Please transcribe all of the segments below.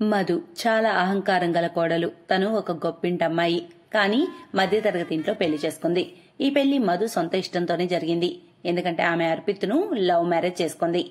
మధు చాలా అహంకారం గల కోడలు. తను ఒక గొప్పింటమ్మాయి. కానీ మధ్యతరగతి ఇంట్లో పెళ్లి చేసుకుంది. ఈ పెళ్లి మధు సొంత ఇష్టంతోనే జరిగింది. ఎందుకంటే ఆమె అర్పిత్ను లవ్ మ్యారేజ్ చేసుకుంది.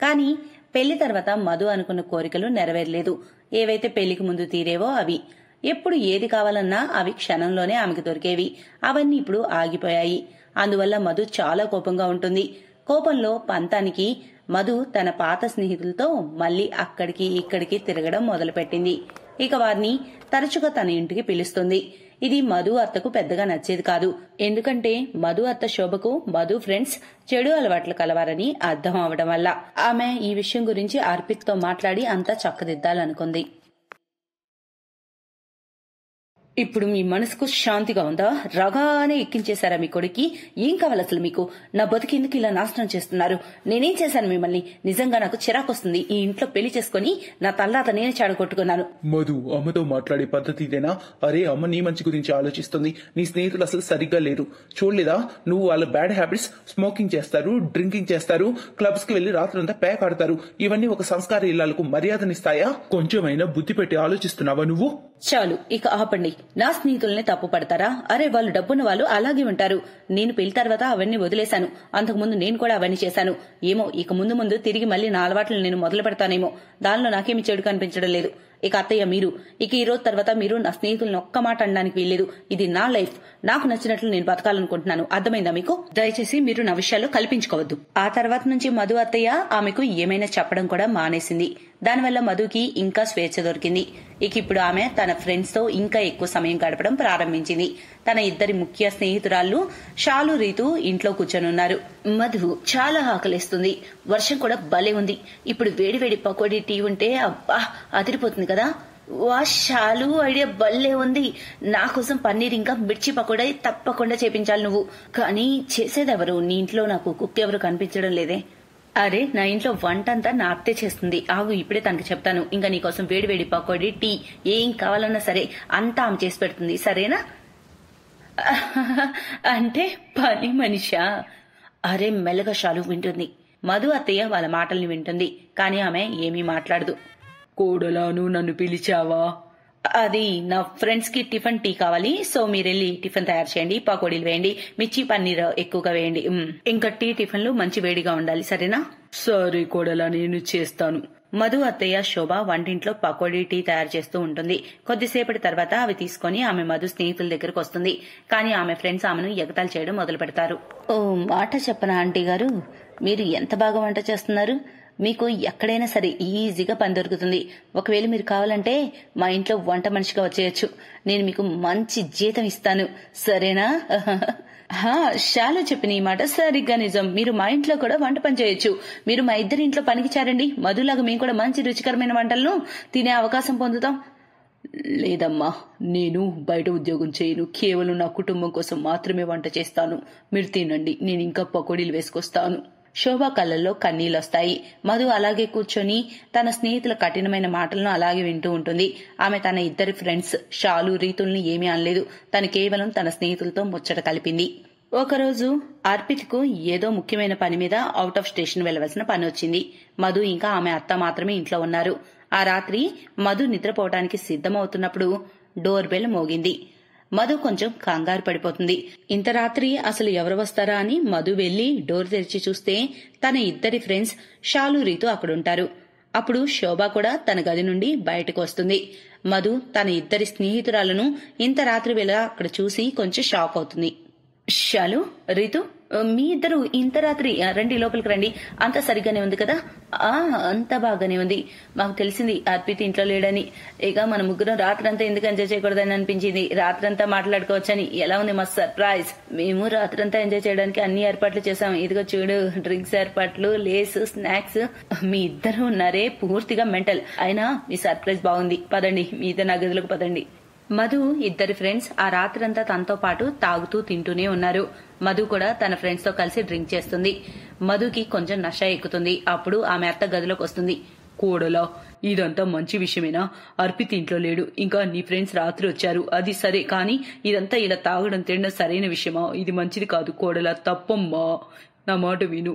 కానీ పెళ్లి తర్వాత మధు అనుకున్న కోరికలు నెరవేరలేదు. ఏవైతే పెళ్లికి ముందు తీరేవో అవి. ఎప్పుడు ఏది కావాలన్నా అవి క్షణంలోనే ఆమెకు దొరికేవి. అవన్నీ ఇప్పుడు ఆగిపోయాయి. అందువల్ల మధు చాలా కోపంగా ఉంటుంది. కోపంలో పంతానికి మధు తన పాత స్నేహితులతో మళ్లీ అక్కడికి ఇక్కడికి తిరగడం మొదలుపెట్టింది. ఇక వారిని తరచుగా తన ఇంటికి పిలుస్తుంది. ఇది మధు అత్తకు పెద్దగా నచ్చేది కాదు. ఎందుకంటే మధు అత్త శోభకు మధు ఫ్రెండ్స్ చెడు అలవాట్లు కలవారని అర్థం అవడం వల్ల ఆమె ఈ విషయం గురించి అర్పిత్తో మాట్లాడి అంతా చక్కదిద్దాలనుకుంది. ఇప్పుడు మీ మనసుకు శాంతిగా ఉందా? రగానే ఎక్కించేశారా మీ కొడుక్కి? ఏం కావాలి అసలు మీకు? నా బతుకెందుకు ఇలా నాశనం చేస్తున్నారు? నేనేం చేశాను మిమ్మల్ని? నిజంగా నాకు చిరాకొస్తుంది. ఈ ఇంట్లో పెళ్లి చేసుకుని నా తల్లాత నేనే చెడగొట్టుకున్నాను. మధు, అమ్మతో మాట్లాడే పద్ధతి ఇదేనా? అరే, అమ్మ నీ మంచి గురించి ఆలోచిస్తుంది. నీ స్నేహితులు అసలు సరిగ్గా లేరు. చూడలేదా నువ్వు? వాళ్ళ బ్యాడ్ హ్యాబిట్స్, స్మోకింగ్ చేస్తారు, డ్రింకింగ్ చేస్తారు, క్లబ్స్ కి వెళ్లి రాత్రంతా ప్యాక్ ఆడతారు. ఇవన్నీ ఒక సంస్కార ఇళ్లకు మర్యాదనిస్తాయా? కొంచెమైనా బుద్ధి పెట్టి ఆలోచిస్తున్నావా నువ్వు? చాలు, ఇక ఆపండి. నా స్నేహితుల్ని తప్పు పడతారా? అరే, వాళ్ళు డబ్బున్న వాళ్ళు అలాగే ఉంటారు. నేను పెళ్లి తర్వాత అవన్నీ వదిలేశాను. అంతకుముందు నేను కూడా అవన్నీ చేశాను. ఏమో ఇక ముందు ముందు తిరిగి మళ్లీ నా అలవాట్లు నేను మొదలు పెడతానేమో. దానిలో నాకేమి చెడు కనిపించడం లేదు. ఇక అత్తయ్య మీరు ఇక ఈ రోజు తర్వాత మీరు నా స్నేహితులను ఒక్క మాట అనడానికి వీల్లేదు. ఇది నా లైఫ్. నాకు నచ్చినట్లు నేను బతకాలనుకుంటున్నాను. అర్థమైందా మీకు? దయచేసి మీరు నా విషయాల్లో కల్పించుకోవద్దు. ఆ తర్వాత నుంచి మధు అత్తయ్య ఆమెకు ఏమైనా చెప్పడం కూడా మానేసింది. దానివల్ల మధుకి ఇంకా స్వేచ్ఛ దొరికింది. ఇక ఇప్పుడు ఆమె తన ఫ్రెండ్స్ తో ఇంకా ఎక్కువ సమయం గడపడం ప్రారంభించింది. తన ఇద్దరి ముఖ్య స్నేహితురాళ్లు షాలు, రీతు ఇంట్లో కూర్చొనున్నారు. మధు చాలా ఆకలిస్తుంది. వర్షం కూడా భలే ఉంది. ఇప్పుడు వేడివేడి పకోడీ టీ ఉంటే అబ్బా అదిరిపోతుంది కదా. వా షాలు, ఐడియా భలే ఉంది. నా కోసం పన్నీర్ ఇంకా మిర్చి పకోడా తప్పకుండా చేపించాలి నువ్వు. కానీ చేసేదెవరు? నీ ఇంట్లో నాకు కుక్ ఎవరు కనిపించడం లేదే. అరే, నా ఇంట్లో వంటంతా నా అత్తే చేస్తుంది. ఆగు, ఇప్పుడే తనకి చెప్తాను. ఇంకా నీకోసం వేడివేడి పకోడీ, టీ ఏం కావాలన్నా సరే అంతా ఆమె చేసి పెడుతుంది. సరేనా? అంటే పని మనిషా? అరే, మెల్లగా షాలు వింటుంది. మధు అత్తయ్య వాళ్ళ మాటల్ని వింటుంది. కానీ ఆమె ఏమీ మాట్లాడదు. కోడలాను, నన్ను పిలిచావా? అది నా ఫ్రెండ్స్ కి టిఫిన్ టీ కావాలి. సో మీరెళ్ళి టిఫిన్ తయారు చేయండి. పకోడీలు వేయండి, మిర్చి పన్నీర్ ఎక్కువగా వేయండి. ఇంకా టీ టిఫిన్లు మంచి వేడిగా ఉండాలి. సరేనా? సరే కోడలా, నేను చేస్తాను. మధు అత్తయ్య శోభ వంటింట్లో పకోడీ, టీ తయారు చేస్తూ ఉంటుంది. కొద్దిసేపటి తర్వాత అవి తీసుకుని ఆమె మధు స్నేహితుల దగ్గరకు వస్తుంది. కానీ ఆమె ఫ్రెండ్స్ ఆమెను ఎగతాళి చేయడం మొదలు పెడతారు. ఓ మాట చెప్పనా ఆంటీ గారు, మీరు ఎంత బాగా వంట చేస్తున్నారు. మీకు ఎక్కడైనా సరే ఈజీగా పని దొరుకుతుంది. ఒకవేళ మీరు కావాలంటే మా ఇంట్లో వంట మనిషిగా వచ్చేయచ్చు. నేను మీకు మంచి జీతం ఇస్తాను. సరేనా? షాలు చెప్పిన ఈ మాట సరిగ్గా నిజం. మీరు మా ఇంట్లో కూడా వంట పని చేయొచ్చు. మీరు మా ఇద్దరి ఇంట్లో పనికి చేరండి. మధులాగా మేము కూడా మంచి రుచికరమైన వంటలను తినే అవకాశం పొందుతాం. లేదమ్మా, నేను బయట ఉద్యోగం చేయను. కేవలం నా కుటుంబం కోసం మాత్రమే వంట చేస్తాను. మీరు తినండి, నేను ఇంకా పకోడీలు వేసుకొస్తాను. శోభ కళ్ళల్లో కన్నీళ్లొస్తాయి. మధు అలాగే కూర్చొని తన స్నేహితుల కఠినమైన మాటలను అలాగే వింటూ ఉంటుంది. ఆమె తన ఇద్దరి ఫ్రెండ్స్ షాలు, రీతుల్ని ఏమీ అనలేదు. తను కేవలం తన స్నేహితులతో ముచ్చట కలిపింది. ఒకరోజు అర్పిత్కు ఏదో ముఖ్యమైన పని మీద అవుట్ ఆఫ్ స్టేషన్ వెళ్లవలసిన పని వచ్చింది. మధు ఇంకా ఆమె అత్త మాత్రమే ఇంట్లో ఉన్నారు. ఆ రాత్రి మధు నిద్రపోవటానికి సిద్ధమవుతున్నప్పుడు డోర్ బెల్ మోగింది. మధు కొంచెం కంగారు పడిపోతుంది. ఇంత రాత్రి అసలు ఎవరు వస్తారా అని మధు వెళ్లి డోర్ తెరిచి చూస్తే తన ఇద్దరి ఫ్రెండ్స్ షాలు, రీతు అక్కడుంటారు. అప్పుడు శోభ కూడా తన గది నుండి బయటకు వస్తుంది. మధు తన ఇద్దరి స్నేహితురాలను ఇంత రాత్రి వేళ అక్కడ చూసి కొంచెం షాక్ అవుతుంది. షాలు, రీతు, మీ ఇద్దరు ఇంత రాత్రి రండి, లోపలికి రండి. అంతా సరిగ్గానే ఉంది కదా? అంతా బాగానే ఉంది. మాకు తెలిసింది అర్పిత్ ఇంట్లో లేడని. ఇక మన ముగ్గురం రాత్రంతా ఎందుకు ఎంజాయ్ చేయకూడదని అనిపించింది. రాత్రంతా మాట్లాడుకోవచ్చని. ఎలా ఉంది మా సర్ప్రైజ్? మేము రాత్రంతా ఎంజాయ్ చేయడానికి అన్ని ఏర్పాట్లు చేశాం. ఇదిగో చూడు, డ్రింక్స్ ఏర్పాట్లు, లేస్, స్నాక్స్. మీ ఇద్దరు ఉన్నారే పూర్తిగా మెంటల్. అయినా మీ సర్ప్రైజ్ బాగుంది. పదండి, మీ ఇద్దరు నా గదిలోకి పదండి. మధు ఇద్దరి ఫ్రెండ్స్ ఆ రాత్రంతా తనతో పాటు తాగుతూ తింటూనే ఉన్నారు. మధు కూడా తన ఫ్రెండ్స్ తో కలిసి డ్రింక్ చేస్తుంది. మధుకి కొంచెం నష ఎక్కుతుంది. అప్పుడు ఆమె అత్త గదిలోకి వస్తుంది. కోడలా, ఇదంతా మంచి విషయమేనా? అర్పిత్ ఇంట్లో లేడు, ఇంకా నీ ఫ్రెండ్స్ రాత్రి వచ్చారు, అది సరే. కానీ ఇదంతా ఇలా తాగడం, తినడం సరైన విషయమా? ఇది మంచిది కాదు కోడలా, తప్పమ్మా, నా మాట విను.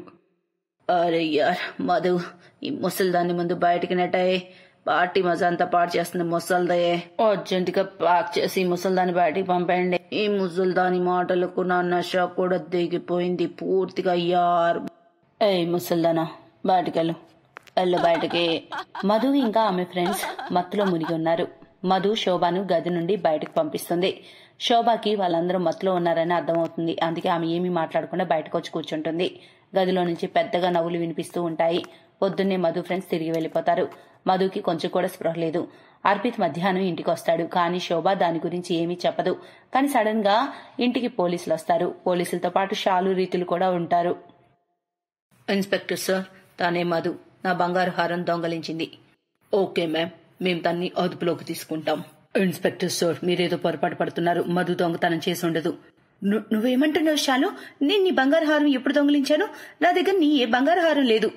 అరే యార్ మధు, ఈ ముసలిదాన్ని ముందు బయటికి నెట్టాయే. పార్టీ మజా అంతా పాడు చేస్తుంది ముసల్దయే. అర్జెంట్ గా ప్యాక్ చేసి ముసల్దాని బయటికి పంపండి. ఈ ముసల్దాని మాటలకు నా నష కూడా దిగిపోయింది పూర్తిగా యార్. ఏ ముసల్దానా బయటికెళ్ళు, వెళ్ళు బయటకి. మధు ఇంకా ఆమె ఫ్రెండ్స్ మత్తులో మునిగి ఉన్నారు. మధు శోభను గది నుండి బయటకు పంపిస్తుంది. శోభకి వాళ్ళందరూ మత్తులో ఉన్నారని అర్థమవుతుంది. అందుకే ఆమె ఏమీ మాట్లాడకుండా బయటకు వచ్చి కూర్చుంటుంది. గదిలో నుంచి పెద్దగా నవ్వులు వినిపిస్తూ ఉంటాయి. పొద్దున్నే మధు ఫ్రెండ్స్ తిరిగి వెళ్లిపోతారు. మధుకి కొంచెం కూడా స్పృహ లేదు. అర్పిత్ మధ్యాహ్నం ఇంటికి వస్తాడు. కానీ శోభ దాని గురించి ఏమీ చెప్పదు. కానీ సడన్ గా ఇంటికి పోలీసులు వస్తారు. పోలీసులతో పాటు షాలు రీతులు కూడా ఉంటారు. ఇన్స్పెక్టర్ సార్, తానే మధు నా బంగారు హారం దొంగలించింది. ఓకే మ్యామ్, మేము తన్ని అదుపులోకి తీసుకుంటాం. ఇన్స్పెక్టర్ సార్, మీరేదో పొరపాటు పడుతున్నారు. మధు దొంగతనం చేసి ఉండదు. నువ్వేమంటున్నావు షాలు? నేను నీ బంగారు హారం ఎప్పుడు దొంగిలించాను? నా దగ్గర నీ ఏ బంగారు హారం లేదు.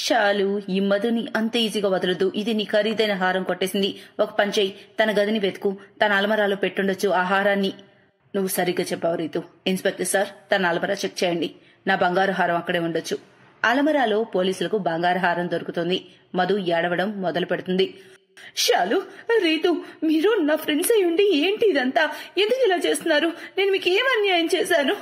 షాలు, ఈ మధుని అంత ఈజీగా వదలదు. ఇది నీ ఖరీదైన హారం కొట్టేసింది. ఒక పని చెయ్యి, తన గదిని వెతుకు. తన అలమరాలో పెట్టుండొచ్చు ఆ హారాన్ని. నువ్వు సరిగ్గా చెప్పావు రీతు. ఇన్స్పెక్టర్ సార్, తన అలమరా చెక్ చేయండి. నా బంగారు హారం అక్కడే ఉండొచ్చు. అలమరాలో పోలీసులకు బంగారు హారం దొరుకుతుంది. మధు ఏడవడం మొదలు పెడుతుంది. షాలు, రీతు, మీరు నా ఫ్రెండ్స్ అయి ఉండి ఏంటి ఇదంతా? ఎందుకు ఇలా చేస్తున్నారు? నేను మీకు ఏం అన్యాయం చేశాను?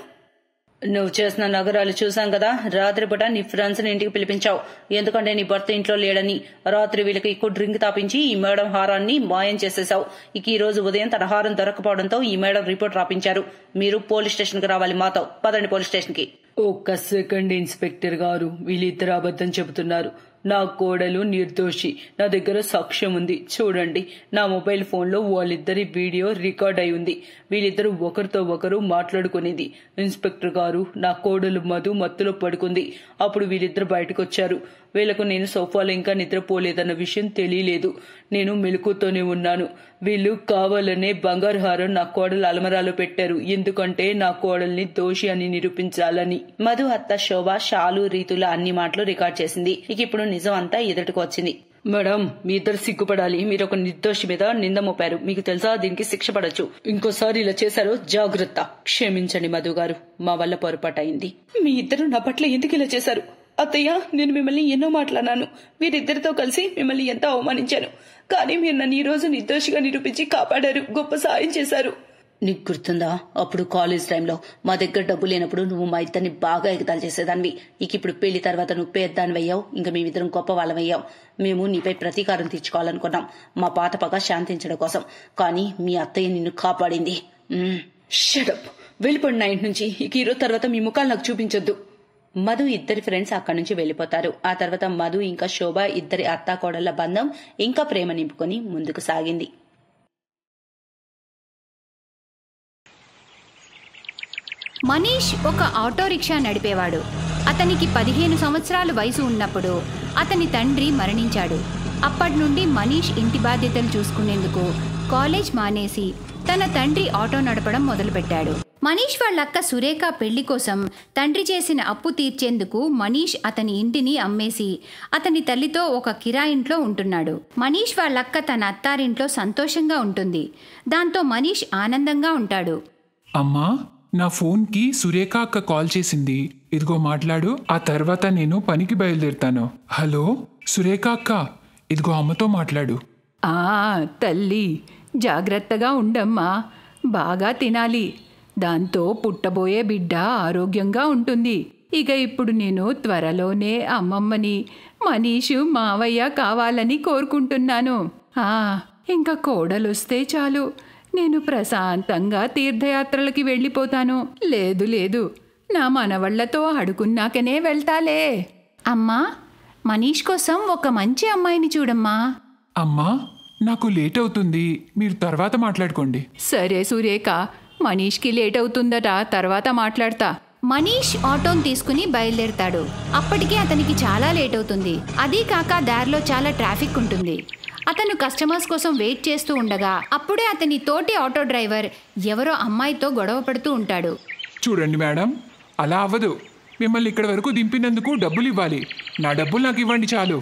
నువ్వు చేసిన నగరాలు చూసాం కదా. రాత్రిపూట నీ ఫ్రెండ్స్ ని ఇంటికి పిలిపించావు. ఎందుకంటే నీ భర్త ఇంట్లో లేడని. రాత్రి వీళ్ళకి ఎక్కువ డ్రింక్ తాపించి ఈ మేడం హారాన్ని మాయం చేసేశావు. ఇక ఈ రోజు ఉదయం తన హారం దొరకపోవడంతో ఈ మేడం రిపోర్ట్ రాపించారు. మీరు పోలీస్ స్టేషన్ కి రావాలి మాతో. పదండి పోలీస్ స్టేషన్ కి. ఒక్క సెకండ్ ఇన్స్పెక్టర్ గారు, వీళ్ళిద్దరు అబద్ధం చెబుతున్నారు. నా కోడలు నిర్దోషి. నా దగ్గర సాక్ష్యం ఉంది. చూడండి, నా మొబైల్ ఫోన్లో వాళ్ళిద్దరి వీడియో రికార్డ్ అయి ఉంది. వీళ్ళిద్దరూ ఒకరితో ఒకరు మాట్లాడుకునేది. ఇన్స్పెక్టర్ గారు, నా కోడలు మధు మత్తులో పడుకుంది. అప్పుడు వీళ్ళిద్దరు బయటకు వచ్చారు. వీళ్లకు నేను సోఫాలో ఇంకా నిద్రపోలేదన్న విషయం తెలియలేదు. నేను మెలకుతోనే ఉన్నాను. వీళ్ళు కావాలనే బంగారు హారం నా కోడలు అలమరాలో పెట్టారు. ఎందుకంటే నా కోడల్ని దోషి అని నిరూపించాలని. మధు అత్త శోభ షాలు రీతుల అన్ని మాటలు రికార్డ్ చేసింది. ఇక ఇప్పుడు నిజం అంతా ఎదుటికి వచ్చింది. మేడం, మీ ఇద్దరు సిగ్గుపడాలి. మీరు ఒక నిర్దోషి మీద నింద మోపారు. మీకు తెలుసా, దీనికి శిక్ష పడొచ్చు. ఇంకోసారి ఇలా చేశారో జాగ్రత్త. క్షమించండి మధు గారు, మా వల్ల పొరపాటు అయింది. మీ ఇద్దరు నా పట్ల ఎందుకు ఇలా చేశారు? అత్తయ్య, నేను మిమ్మల్ని ఎన్నో మాట్లాడాను. వీరిద్దరితో కలిసి మిమ్మల్ని ఎంతో అవమానించాను. కానీ మీరు నన్ను ఈ రోజు నిర్దోషిగా నిరూపించి కాపాడారు. గొప్ప సాయం చేశారు. నీకు గుర్తుందా, అప్పుడు కాలేజ్ టైంలో మా దగ్గర డబ్బు లేనప్పుడు నువ్వు మా ఇద్దరిని బాగా ఎగతాలు చేసేదానివి. ఇక ఇప్పుడు పెళ్లి తర్వాత నువ్వు పేద్దాని అయ్యావు. ఇంకా మేమిద్దరం గొప్ప వాళ్ళమయ్యాం. మేము నీపై ప్రతీకారం తీర్చుకోవాలనుకున్నాం, మా పాత పగ శాంతించడం కోసం. కానీ మీ అత్తయ్య నిన్ను కాపాడింది. షటప్, వెళ్ళిపోండి నా ఇంటి నుంచి. ఇక ఈ రోజు తర్వాత మీ ముఖాలు నాకు చూపించొద్దు. మధు ఇద్దరి ఫ్రెండ్స్ అక్కడి నుంచి వెళ్లిపోతారు. ఆ తర్వాత మధు ఇంకా శోభ ఇద్దరి అత్తాకోడళ్ల బంధం ఇంకా ప్రేమ నింపుకొని ముందుకు సాగింది. మనీష్ ఒక ఆటో రిక్షా నడిపేవాడు. అతనికి 15 సంవత్సరాల వయసు ఉన్నప్పుడు అతని తండ్రి మరణించాడు. అప్పటి నుండి మనీష్ ఇంటి బాధ్యతలు చూసుకునేందుకు కాలేజ్ మానేసి తన తండ్రి ఆటో నడపడం మొదలుపెట్టాడు. మనీష్ వాళ్ళక్క సురేఖ పెళ్లి కోసం తండ్రి చేసిన అప్పు తీర్చేందుకు మనీష్ అతని ఇంటిని అమ్మేసి అతని తల్లితో ఒక కిరాయింట్లో ఉంటున్నాడు. మనీష్ వాళ్ళక్క తన అత్తారింట్లో సంతోషంగా ఉంటుంది. దాంతో మనీష్ ఆనందంగా ఉంటాడు. అమ్మా, నా ఫోన్కి సురేఖ అక్క కాల్ చేసింది. ఇదిగో మాట్లాడు. ఆ తర్వాత నేను పనికి బయలుదేరుతాను. హలో సురేఖ అక్క, ఇదిగో అమ్మతో మాట్లాడు. తల్లి, జాగ్రత్తగా ఉండమ్మా. బాగా తినాలి. దాంతో పుట్టబోయే బిడ్డ ఆరోగ్యంగా ఉంటుంది. ఇక ఇప్పుడు నేను త్వరలోనే అమ్మమ్మని, మనీషు మావయ్య కావాలని కోరుకుంటున్నాను. ఇంకా కోడలొస్తే చాలు, నేను ప్రశాంతంగా తీర్థయాత్రలకి వెళ్ళిపోతాను. లేదు, నా మనవళ్లతో అడుకున్నాకనే వెళ్తాలే. అమ్మా, మనీష్ కోసం ఒక మంచి అమ్మాయిని చూడమ్మా. అమ్మా, నాకు లేట్ అవుతుంది, మీరు తర్వాత మాట్లాడుకోండి. సరే సురేఖ, మనీష్కి లేట్ అవుతుందట, తర్వాత మాట్లాడతా. మనీష్ ఆటోను తీసుకుని బయలుదేరతాడు. అప్పటికే అతనికి చాలా లేట్ అవుతుంది. అదీ కాక దారిలో చాలా ట్రాఫిక్ ఉంటుంది. అతను కస్టమర్స్ కోసం వెయిట్ చేస్తూ ఉండగా అప్పుడే అతని తోటి ఆటో డ్రైవర్ ఎవరో అమ్మాయితో గొడవ పడుతూ ఉంటాడు. చూడండి మేడం, అలా అవ్వదు. మిమ్మల్ని ఇక్కడ వరకు దింపినందుకు డబ్బులు ఇవ్వాలి. నా డబ్బులు నాకు ఇవ్వండి చాలు.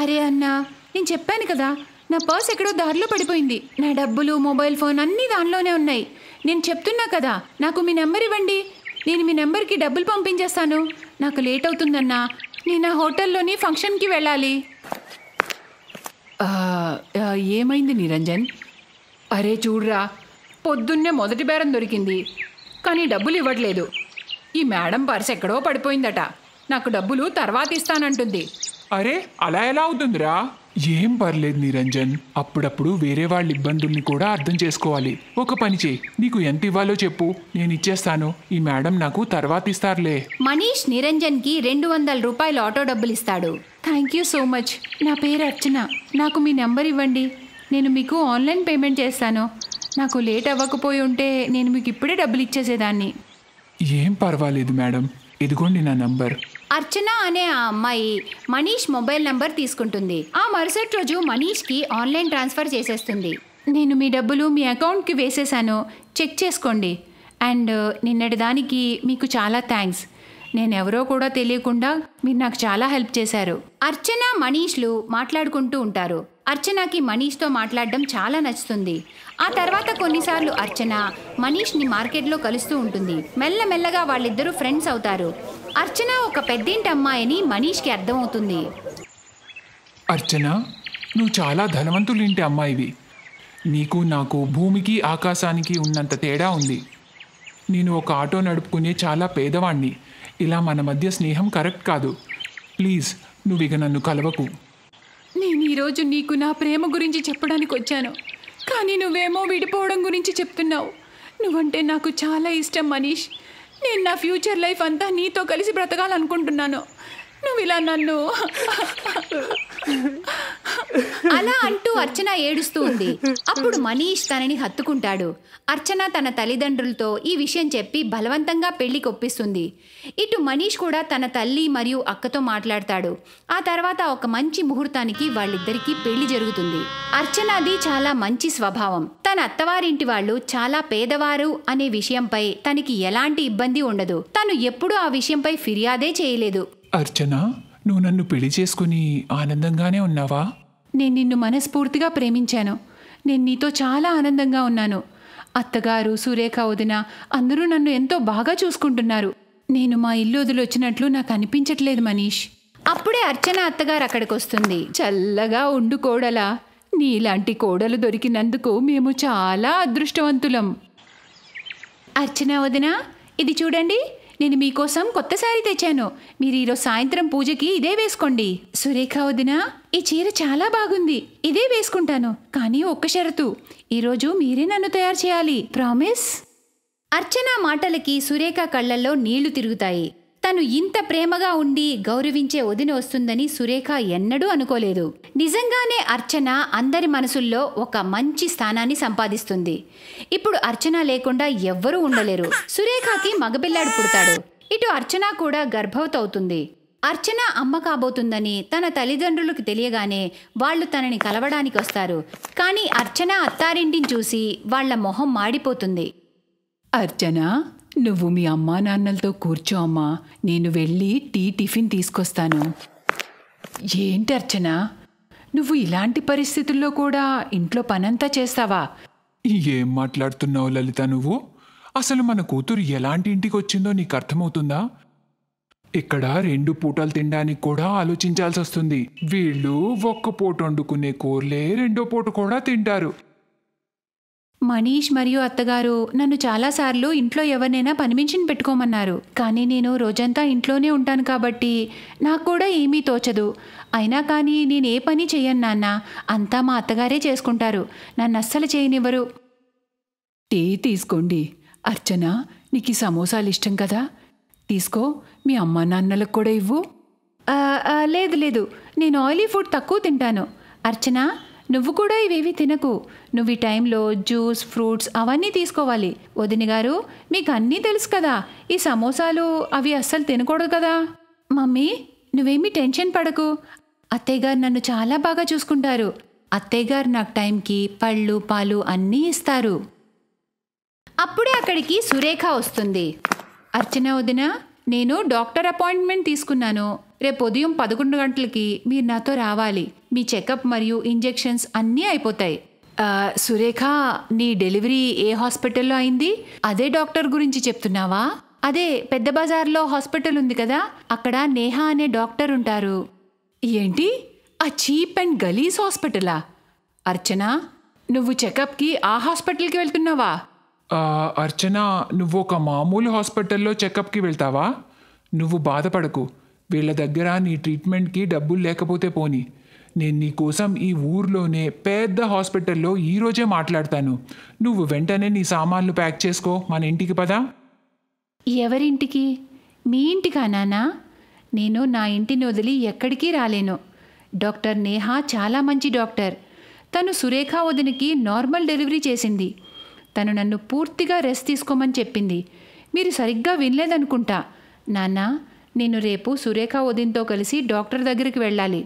అరే అన్నా, నేను చెప్పాను కదా, నా పర్స్ ఎక్కడో దారిలో పడిపోయింది. నా డబ్బులు, మొబైల్ ఫోన్ అన్నీ దానిలోనే ఉన్నాయి. నేను చెప్తున్నా కదా, నాకు మీ నెంబర్ ఇవ్వండి. నేను మీ నెంబర్కి డబ్బులు పంపించేస్తాను. నాకు లేట్ అవుతుందన్నా, నేను ఆ హోటల్లోని ఫంక్షన్కి వెళ్ళాలి. ఏమైంది నిరంజన్? అరే చూడ్రా, పొద్దున్నే మొదటి బేరం దొరికింది, కానీ డబ్బులు ఇవ్వట్లేదు. ఈ మేడం పర్స్ ఎక్కడో పడిపోయిందట. నాకు డబ్బులు తర్వాత ఇస్తానంటుంది. అరే అలా ఎలా అవుతుందిరా? ఏం పర్లేదు నిరంజన్, అప్పుడప్పుడు వేరే వాళ్ళ ఇబ్బందుల్ని కూడా అర్థం చేసుకోవాలి. ఒక పని చేయి, నీకు ఎంత ఇవ్వాలో చెప్పు, నేను ఇచ్చేస్తాను. ఈ మేడం నాకు తర్వాత ఇస్తారులే. మనీష్ నిరంజన్కి 200 రూపాయలు ఆటో డబ్బులు ఇస్తాడు. Thank you so much. నా పేరు అర్చన. నాకు మీ నెంబర్ ఇవ్వండి, నేను మీకు ఆన్లైన్ పేమెంట్ చేస్తాను. నాకు లేట్ అవ్వకపోయి ఉంటే నేను మీకు ఇప్పుడే డబ్బులు ఇచ్చేసేదాన్ని. ఏం పర్వాలేదు మేడం, ఇదిగోండి నా నంబర్. అర్చన అనే ఆ అమ్మాయి మనీష్ మొబైల్ నంబర్ తీసుకుంటుంది. ఆ మరుసటి రోజు మనీష్కి ఆన్లైన్ ట్రాన్స్ఫర్ చేసేస్తుంది. నేను మీ డబ్బులు మీ అకౌంట్కి వేసేసాను, చెక్ చేసుకోండి. అండ్ నిన్నటి దానికి మీకు చాలా థ్యాంక్స్. నేనెవరో కూడా తెలియకుండా మీరు నాకు చాలా హెల్ప్ చేశారు. అర్చన మనీష్లు మాట్లాడుకుంటూ ఉంటారు. అర్చనకి మనీష్తో మాట్లాడడం చాలా నచ్చుతుంది. ఆ తర్వాత కొన్నిసార్లు అర్చన మనీష్ని మార్కెట్లో కలుస్తూ ఉంటుంది. మెల్లమెల్లగా వాళ్ళిద్దరూ ఫ్రెండ్స్ అవుతారు. అర్చన ఒక పెద్దింటి అమ్మాయిని మనీష్కి అర్థమవుతుంది. అర్చన, నువ్వు చాలా ధనవంతులింటి అమ్మాయివి. నీకు నాకు భూమికి ఆకాశానికి ఉన్నంత తేడా ఉంది. నేను ఒక ఆటో నడుపుకునే చాలా పేదవాణ్ణి. ఇలా మన మధ్య స్నేహం కరెక్ట్ కాదు. ప్లీజ్ నువ్వు ఇక నన్ను కలవకు. నేను ఈరోజు నీకు నా ప్రేమ గురించి చెప్పడానికి వచ్చాను, కానీ నువ్వేమో విడిపోవడం గురించి చెప్తున్నావు. నువ్వంటే నాకు చాలా ఇష్టం మనీష్. నేను నా ఫ్యూచర్ లైఫ్ అంతా నీతో కలిసి బ్రతకాలనుకుంటున్నాను. నువ్వు ఇలా నన్ను అలా అంటూ అర్చన ఏడుస్తూ ఉంది. అప్పుడు మనీష్ తనని హత్తుకుంటాడు. అర్చన తన తల్లిదండ్రులతో ఈ విషయం చెప్పి బలవంతంగా పెళ్లికి ఒప్పిస్తుంది. ఇటు మనీష్ కూడా తన తల్లి మరియు అక్కతో మాట్లాడతాడు. ఆ తర్వాత ఒక మంచి ముహూర్తానికి వాళ్ళిద్దరికీ పెళ్లి జరుగుతుంది. అర్చనది చాలా మంచి స్వభావం. తన అత్తవారింటి వాళ్ళు చాలా పేదవారు అనే విషయంపై తనకి ఎలాంటి ఇబ్బంది ఉండదు. తను ఎప్పుడూ ఆ విషయంపై ఫిర్యాదే చేయలేదు. అర్చన, నువ్వు నన్ను పెళ్లి చేసుకుని ఆనందంగానే ఉన్నావా? నేను నిన్ను మనస్ఫూర్తిగా ప్రేమించాను. నేను నీతో చాలా ఆనందంగా ఉన్నాను. అత్తగారు, సురేఖ వదిన అందరూ నన్ను ఎంతో బాగా చూసుకుంటున్నారు. నేను మా ఇల్లు వదిలొచ్చినట్లు నాకు అనిపించట్లేదు మనీష్. అప్పుడే అర్చన అత్తగారు అక్కడికి వస్తుంది. చల్లగా ఉండు కోడలా, నీలాంటి కోడలు దొరికినందుకు మేము చాలా అదృష్టవంతులం. అర్చన వదిన, ఇది చూడండి, నేను మీకోసం కొత్త శారీ తెచ్చాను. మీరు ఈరోజు సాయంత్రం పూజకి ఇదే వేసుకోండి. సురేఖ వదిన, ఈ చీర చాలా బాగుంది, ఇదే వేసుకుంటాను. కానీ ఒక్క షరతు, ఈరోజు మీరే నన్ను తయారు చేయాలి. ప్రామిస్? అర్చన మాటలకి సురేఖ కళ్ళల్లో నీళ్లు తిరుగుతాయి. తను ఇంత ప్రేమగా ఉండి గౌరవించే వదిన వస్తుందని సురేఖ ఎన్నడూ అనుకోలేదు. నిజంగానే అర్చన అందరి మనసుల్లో ఒక మంచి స్థానాన్ని సంపాదిస్తుంది. ఇప్పుడు అర్చన లేకుండా ఎవ్వరూ ఉండలేరు. సురేఖకి మగపిల్లాడు పుడతాడు. ఇటు అర్చన కూడా గర్భవతి అవుతుంది. అర్చన అమ్మ కాబోతుందని తన తల్లిదండ్రులకు తెలియగానే వాళ్ళు తనని కలవడానికి వస్తారు. కానీ అర్చన అత్తారింటిని చూసి వాళ్ల మొహం మాడిపోతుంది. అర్చన, నువ్వు మీ అమ్మా నాన్నలతో కూర్చో అమ్మా, నేను వెళ్ళి టిఫిన్ తీసుకొస్తాను. ఏంటి అర్చన, నువ్వు ఇలాంటి పరిస్థితుల్లో కూడా ఇంట్లో పనంతా చేస్తావా? ఏం మాట్లాడుతున్నావు లలిత నువ్వు? అసలు మన కూతురు ఎలాంటి ఇంటికి వచ్చిందో నీకు అర్థమవుతుందా? ఇక్కడ 2 పూటలు తినడానికి కూడా ఆలోచించాల్సి వస్తుంది. వీళ్ళు ఒక్క పూట వండుకునే కూరలే 2వ పూట కూడా తింటారు. మనీష్ మరియు అత్తగారు నన్ను చాలాసార్లు ఇంట్లో ఎవరినైనా పనిమిషన్ పెట్టుకోమన్నారు. కానీ నేను రోజంతా ఇంట్లోనే ఉంటాను కాబట్టి నాకు కూడా ఏమీ తోచదు. అయినా కానీ నేను ఏ పని చెయ్యను నాన్న, అంతా మా అత్తగారే చేసుకుంటారు. నన్ను అస్సలు చేయనివ్వరు. టీ తీసుకోండి. అర్చన, నీకు ఈ సమోసాలు ఇష్టం కదా, తీసుకో. మీ అమ్మా నాన్నలకు కూడా ఇవ్వు. లేదు లేదు, నేను ఆయిలీ ఫుడ్ తక్కువ తింటాను. అర్చన, నువ్వు కూడా ఇవేవి తినకు. నువ్వు ఈ టైంలో జ్యూస్, ఫ్రూట్స్ అవన్నీ తీసుకోవాలి. వదిన గారు, మీకు అన్నీ తెలుసు కదా, ఈ సమోసాలు అవి అస్సలు తినకూడదు కదా. మమ్మీ, నువ్వేమీ టెన్షన్ పడకు. అత్తయ్య గారు నన్ను చాలా బాగా చూసుకుంటారు. అత్తయ్య గారు నాకు టైంకి పళ్ళు, పాలు అన్నీ ఇస్తారు. అప్పుడే అక్కడికి సురేఖ వస్తుంది. అర్చన వదిన, నేను డాక్టర్ అపాయింట్మెంట్ తీసుకున్నాను. రేపు ఉదయం 11 గంటలకి మీరు నాతో రావాలి. మీ చెకప్ మరియు ఇంజెక్షన్స్ అన్నీ అయిపోతాయి. సురేఖ, నీ డెలివరీ ఏ హాస్పిటల్లో అయింది? అదే డాక్టర్ గురించి చెప్తున్నావా? అదే పెద్ద బజార్లో హాస్పిటల్ ఉంది కదా, అక్కడ నేహా అనే డాక్టర్ ఉంటారు. ఏంటి? ఆ చీప్ అండ్ గలీజ్ హాస్పిటలా? అర్చన, నువ్వు చెకప్కి ఆ హాస్పిటల్కి వెళ్తున్నావా? అర్చన, నువ్వు ఒక మామూలు హాస్పిటల్లో చెకప్కి వెళ్తావా? నువ్వు బాధపడకు. వీళ్ళ దగ్గర నీ ట్రీట్మెంట్కి డబ్బులు లేకపోతే పోని. నేను నీ కోసం ఈ ఊర్లోనే పెద్ద హాస్పిటల్లో ఈరోజే మాట్లాడతాను. నువ్వు వెంటనే నీ సామాన్లు ప్యాక్ చేసుకో, మన ఇంటికి పదా. ఎవరింటికి? మీ ఇంటికా నాన్నా? నేను నా ఇంటిని వదిలి ఎక్కడికి రాలేను. డాక్టర్ నేహా చాలా మంచి డాక్టర్. తను సురేఖ వదినకి నార్మల్ డెలివరీ చేసింది. తను నన్ను పూర్తిగా రెస్ట్ తీసుకోమని చెప్పింది. మీరు సరిగ్గా వినలేదనుకుంటా. నాన్న, నేను రేపు సురేఖ వదినతో కలిసి డాక్టర్ దగ్గరికి వెళ్ళాలి.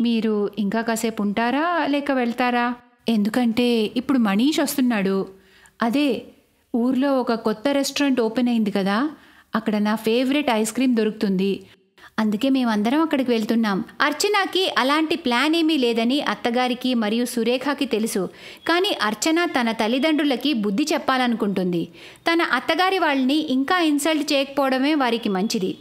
మీరు ఇంకా కాసేపు ఉంటారా లేక వెళ్తారా? ఎందుకంటే ఇప్పుడు మనీష్ వస్తున్నాడు. అదే, ఊర్లో ఒక కొత్త రెస్టారెంట్ ఓపెన్ అయింది కదా, అక్కడ నా ఫేవరెట్ ఐస్ క్రీమ్ దొరుకుతుంది. అందుకే మేమందరం అక్కడికి వెళ్తున్నాం. అర్చనకి అలాంటి ప్లాన్ ఏమీ లేదని అత్తగారికి మరియు సురేఖకి తెలుసు. కానీ అర్చన తన తల్లిదండ్రులకి బుద్ధి చెప్పాలనుకుంటుంది. తన అత్తగారి వాళ్ళని ఇంకా ఇన్సల్ట్ చేయకపోవడమే వారికి మంచిది.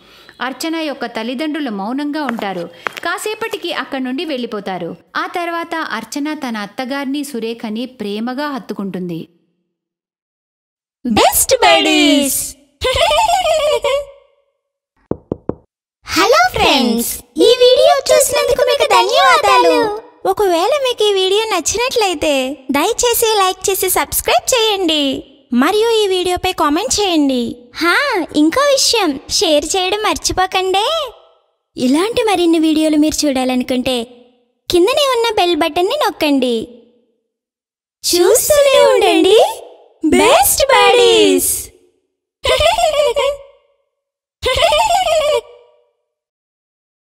అర్చన యొక్క తల్లిదండ్రులు మౌనంగా ఉంటారు. కాసేపటికి అక్కడి నుండి వెళ్ళిపోతారు. ఆ తర్వాత అర్చన తన అత్తగారిని సురేఖని ప్రేమగా హత్తుకుంటుంది. Best buddies. హలో ఫ్రెండ్స్, ఈ వీడియో చూసినందుకు మీకు ధన్యవాదాలు. ఒకవేళ మీకు ఈ వీడియో నచ్చినట్లయితే దయచేసి లైక్ చేసి సబ్స్క్రైబ్ చేయండి మరియు ఈ వీడియోపై కామెంట్ చేయండి. ఇంకో విషయం, షేర్ చేయడం మర్చిపోకండి. ఇలాంటి మరిన్ని వీడియోలు మీరు చూడాలనుకుంటే కిందనే ఉన్న బెల్ బటన్ని నొక్కండి. చూస్తూనే ఉండండి బెస్ట్ బడీస్.